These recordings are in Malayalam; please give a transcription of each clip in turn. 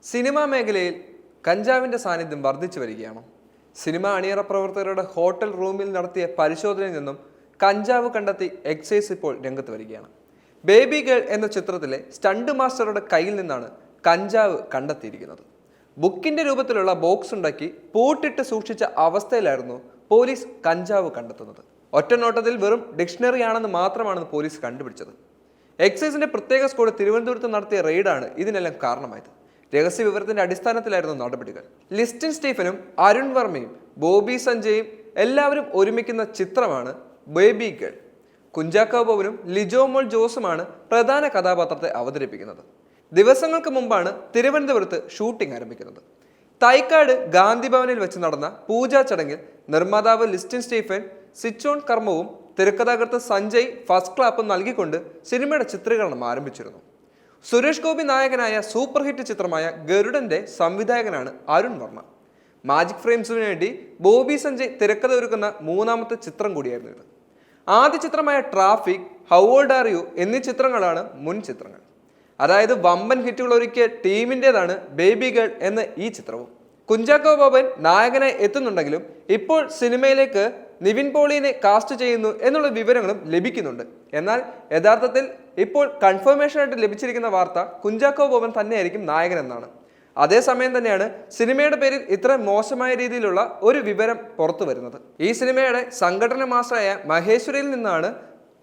സിനിമാ മേഖലയിൽ കഞ്ചാവിന്റെ സാന്നിധ്യം വർദ്ധിച്ചു വരികയാണ്. സിനിമാ അണിയറ പ്രവർത്തകരുടെ ഹോട്ടൽ റൂമിൽ നടത്തിയ പരിശോധനയിൽ നിന്നും കഞ്ചാവ് കണ്ടെത്തി എക്സൈസ് ഇപ്പോൾ രംഗത്ത് വരികയാണ്. ബേബി ഗേൾ എന്ന ചിത്രത്തിലെ സ്റ്റണ്ട് മാസ്റ്ററുടെ കയ്യിൽ നിന്നാണ് കഞ്ചാവ് കണ്ടെത്തിയിരിക്കുന്നത്. ബുക്കിന്റെ രൂപത്തിലുള്ള ബോക്സ് ഉണ്ടാക്കി പൂട്ടിട്ട് സൂക്ഷിച്ച അവസ്ഥയിലായിരുന്നു പോലീസ് കഞ്ചാവ് കണ്ടെത്തുന്നത്. ഒറ്റ നോട്ടത്തിൽ വെറും ഡിക്ഷണറി ആണെന്ന് മാത്രമാണ് പോലീസ് കണ്ടുപിടിച്ചത്. എക്സൈസിന്റെ പ്രത്യേക സ്ക്വാഡ് തിരുവനന്തപുരത്ത് നടത്തിയ റെയ്ഡാണ് ഇതിനെല്ലാം കാരണമായത്. രഹസ്യ വിവരത്തിന്റെ അടിസ്ഥാനത്തിലായിരുന്നു നടപടികൾ. ലിസ്റ്റിൻ സ്റ്റീഫനും അരുൺ വർമ്മയും ബോബി സഞ്ജയും എല്ലാവരും ഒരുമിക്കുന്ന ചിത്രമാണ് ബേബി ഗേൾ. കുഞ്ചാക്കോ ബോബനും ലിജോ മോൾ ജോസുമാണ് പ്രധാന കഥാപാത്രത്തെ അവതരിപ്പിക്കുന്നത്. ദിവസങ്ങൾക്ക് മുമ്പാണ് തിരുവനന്തപുരത്ത് ഷൂട്ടിംഗ് ആരംഭിക്കുന്നത്. തൈക്കാട് ഗാന്ധി ഭവനിൽ വെച്ച് നടന്ന പൂജാ ചടങ്ങിൽ നിർമ്മാതാവ് ലിസ്റ്റിൻ സ്റ്റീഫൻ സിച്ചോൺ കർമ്മവും തിരക്കഥാകൃത്ത് സഞ്ജയ് ഫസ്റ്റ് ക്ലാപ്പും നൽകിക്കൊണ്ട് സിനിമയുടെ ചിത്രീകരണം ആരംഭിച്ചിരുന്നു. സുരേഷ് ഗോപി നായകനായ സൂപ്പർ ഹിറ്റ് ചിത്രമായ ഗരുഡന്റെ സംവിധായകനാണ് അരുൺ വർമ്മ. മാജിക് ഫ്രെയിംസിന് വേണ്ടി ബോബി സഞ്ജയ് തിരക്കഥ ഒരുക്കുന്ന മൂന്നാമത്തെ ചിത്രം കൂടിയായിരുന്നു ഇത്. ആദ്യ ചിത്രമായ traffic, how old are you എന്നീ ചിത്രങ്ങളാണ് മുൻ ചിത്രങ്ങൾ. അതായത് വമ്പൻ ഹിറ്റുകൾ ഒരുക്കിയ ടീമിൻ്റെതാണ് ബേബി ഗേൾ എന്ന ഈ ചിത്രവും. കുഞ്ചാക്കോ ബോബൻ നായകനായി എത്തുന്നുണ്ടെങ്കിലും ഇപ്പോൾ സിനിമയിലേക്ക് നിവിൻ പോളിനെ കാസ്റ്റ് ചെയ്യുന്നു എന്നുള്ള വിവരങ്ങളും ലഭിക്കുന്നുണ്ട്. എന്നാൽ യഥാർത്ഥത്തിൽ ഇപ്പോൾ കൺഫർമേഷൻ ആയിട്ട് ലഭിച്ചിരിക്കുന്ന വാർത്ത കുഞ്ചാക്കോ ബോബൻ തന്നെയായിരിക്കും നായകൻ എന്നാണ്. അതേസമയം തന്നെയാണ് സിനിമയുടെ പേരിൽ ഇത്ര മോശമായ രീതിയിലുള്ള ഒരു വിവരം പുറത്തു വരുന്നത്. ഈ സിനിമയുടെ സംഘടന മാസ്റ്ററായ മഹേശ്വരിയിൽ നിന്നാണ്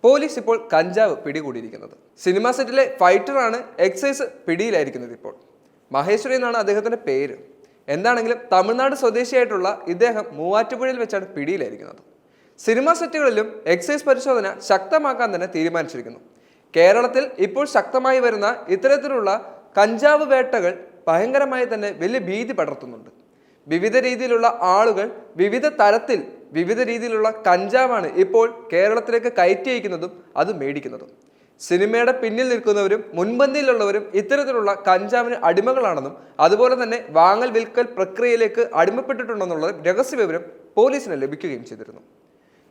പോലീസ് ഇപ്പോൾ കഞ്ചാവ് പിടികൂടിയിരിക്കുന്നത്. സിനിമാ സെറ്റിലെ ഫൈറ്ററാണ് എക്സൈസ് പിടിയിലായിരിക്കുന്നത്. ഇപ്പോൾ മഹേശ്വരി എന്നാണ് അദ്ദേഹത്തിന്റെ പേര്. എന്താണെങ്കിലും തമിഴ്നാട് സ്വദേശിയായിട്ടുള്ള ഇദ്ദേഹം മൂവാറ്റുപുഴയിൽ വെച്ചാണ് പിടിയിലായിരിക്കുന്നത്. സിനിമാ സെറ്റുകളിലും എക്സൈസ് പരിശോധന ശക്തമാക്കാൻ തന്നെ തീരുമാനിച്ചിരിക്കുന്നു. കേരളത്തിൽ ഇപ്പോൾ ശക്തമായി വരുന്ന ഇത്തരത്തിലുള്ള കഞ്ചാവ് വേട്ടകൾ ഭയങ്കരമായി തന്നെ വലിയ ഭീതി പടർത്തുന്നുണ്ട്. വിവിധ രീതിയിലുള്ള ആളുകൾ വിവിധ തരത്തിൽ വിവിധ രീതിയിലുള്ള കഞ്ചാവാണ് ഇപ്പോൾ കേരളത്തിലേക്ക് കയറ്റി അയക്കുന്നതും അത് മേടിക്കുന്നതും. സിനിമയുടെ പിന്നിൽ നിൽക്കുന്നവരും മുൻപന്തിയിലുള്ളവരും ഇത്തരത്തിലുള്ള കഞ്ചാവിന് അടിമകളാണെന്നും അതുപോലെ തന്നെ വാങ്ങൽ വിൽക്കൽ പ്രക്രിയയിലേക്ക് അടിമപ്പെട്ടിട്ടുണ്ടെന്നുള്ള രഹസ്യ വിവരം പോലീസിന് ലഭിക്കുകയും ചെയ്തിരുന്നു.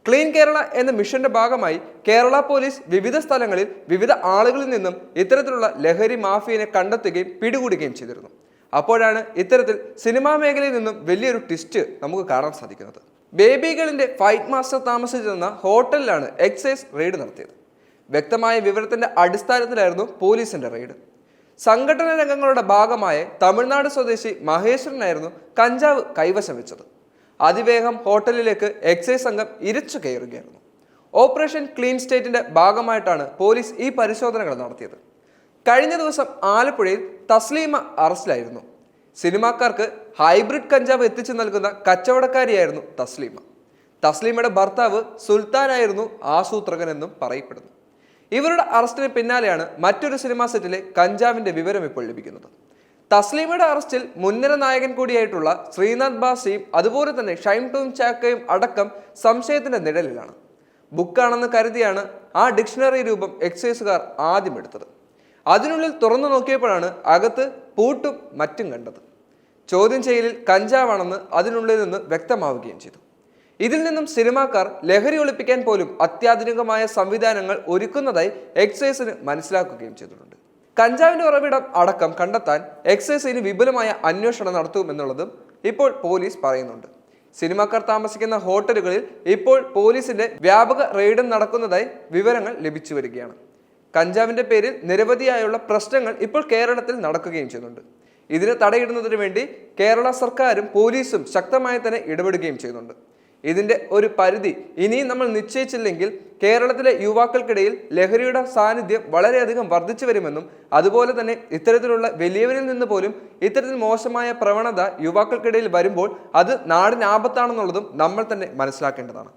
ക്ലീൻ കേരള എന്ന മിഷന്റെ ഭാഗമായി കേരള പോലീസ് വിവിധ സ്ഥലങ്ങളിൽ വിവിധ ആളുകളിൽ നിന്നും ഇത്തരത്തിലുള്ള ലഹരി മാഫിയനെ കണ്ടെത്തുകയും പിടികൂടുകയും ചെയ്തിരുന്നു. അപ്പോഴാണ് ഇത്തരത്തിൽ സിനിമാ മേഖലയിൽ നിന്നും വലിയൊരു ട്വിസ്റ്റ് നമുക്ക് കാണാൻ സാധിക്കുന്നത്. ബേബി ഗേളിന്റെ ഫൈറ്റ് മാസ്റ്റർ താമസിച്ചിരുന്ന ഹോട്ടലിലാണ് എക്സൈസ് റെയ്ഡ് നടത്തിയത്. വ്യക്തമായ വിവരത്തിന്റെ അടിസ്ഥാനത്തിലായിരുന്നു പോലീസിന്റെ റെയ്ഡ്. സംഘടന രംഗങ്ങളുടെ ഭാഗമായ തമിഴ്നാട് സ്വദേശി മഹേശ്വരനായിരുന്നു കഞ്ചാവ് കൈവശം വെച്ചത്. അതിവേഗം ഹോട്ടലിലേക്ക് എക്സൈസ് സംഘം ഇരച്ചു കയറുകയായിരുന്നു. ഓപ്പറേഷൻ ക്ലീൻ സ്റ്റേറ്റിന്റെ ഭാഗമായിട്ടാണ് പോലീസ് ഈ പരിശോധനകൾ നടത്തിയത്. കഴിഞ്ഞ ദിവസം ആലപ്പുഴയിൽ തസ്ലീമ അറസ്റ്റിലായിരുന്നു. സിനിമാക്കാർക്ക് ഹൈബ്രിഡ് കഞ്ചാവ് എത്തിച്ചു നൽകുന്ന കച്ചവടക്കാരിയായിരുന്നു തസ്ലീമ. തസ്ലീമയുടെ ഭർത്താവ് സുൽത്താനായിരുന്നു ആസൂത്രകനെന്നും പറയപ്പെടുന്നു. ഇവരുടെ അറസ്റ്റിന് പിന്നാലെയാണ് മറ്റൊരു സിനിമാ സെറ്റിലെ കഞ്ചാവിന്റെ വിവരം ഇപ്പോൾ ലഭിക്കുന്നത്. തസ്ലീമയുടെ അറസ്റ്റിൽ മുൻനിര നായകൻ കൂടിയായിട്ടുള്ള ശ്രീനാഥ് ബാസിയും അതുപോലെ തന്നെ ഷൈൻ ടോം ചാക്കയും അടക്കം സംശയത്തിന്റെ നിഴലിലാണ്. ബുക്കാണെന്ന് കരുതിയാണ് ആ ഡിക്ഷണറി രൂപം എക്സൈസുകാർ ആദ്യം എടുത്തത്. അതിനുള്ളിൽ തുറന്നു നോക്കിയപ്പോഴാണ് അകത്ത് പൂട്ടും മറ്റും കണ്ടത്. ചോദ്യം ചെയ്യലിൽ കഞ്ചാവാണെന്ന് അതിനുള്ളിൽ നിന്ന് വ്യക്തമാവുകയും ചെയ്തു. ഇതിൽ നിന്നും സിനിമാക്കാർ ലഹരി ഒളിപ്പിക്കാൻ പോലും അത്യാധുനികമായ സംവിധാനങ്ങൾ ഒരുക്കുന്നതായി എക്സൈസിന് മനസ്സിലാക്കുകയും ചെയ്തിട്ടുണ്ട്. കഞ്ചാവിന്റെ ഉറവിടം അടക്കം കണ്ടെത്താൻ എക്സൈസ് ഇനി വിപുലമായ അന്വേഷണം നടത്തുമെന്നുള്ളതും ഇപ്പോൾ പോലീസ് പറയുന്നുണ്ട്. സിനിമാക്കാർ താമസിക്കുന്ന ഹോട്ടലുകളിൽ ഇപ്പോൾ പോലീസിന്റെ വ്യാപക റെയ്ഡും നടക്കുന്നതായി വിവരങ്ങൾ ലഭിച്ചു വരികയാണ്. കഞ്ചാവിന്റെ പേരിൽ നിരവധിയായുള്ള പ്രശ്നങ്ങൾ ഇപ്പോൾ കേരളത്തിൽ നടക്കുകയും ചെയ്യുന്നുണ്ട്. ഇതിന് തടയിടുന്നതിന് വേണ്ടി കേരള സർക്കാരും പോലീസും ശക്തമായി തന്നെ ഇടപെടുകയും ചെയ്യുന്നുണ്ട്. ഇതിന്റെ ഒരു പരിധി ഇനിയും നമ്മൾ നിശ്ചയിച്ചില്ലെങ്കിൽ കേരളത്തിലെ യുവാക്കൾക്കിടയിൽ ലഹരിയുടെ സാന്നിധ്യം വളരെയധികം വർദ്ധിച്ചു വരുമെന്നും അതുപോലെ തന്നെ ഇത്തരത്തിലുള്ള വലിയവരിൽ നിന്ന് പോലും ഇത്തരത്തിൽ മോശമായ പ്രവണത യുവാക്കൾക്കിടയിൽ വരുമ്പോൾ അത് നാടിന് ആപത്താണെന്നുള്ളതും നമ്മൾ തന്നെ മനസ്സിലാക്കേണ്ടതാണ്.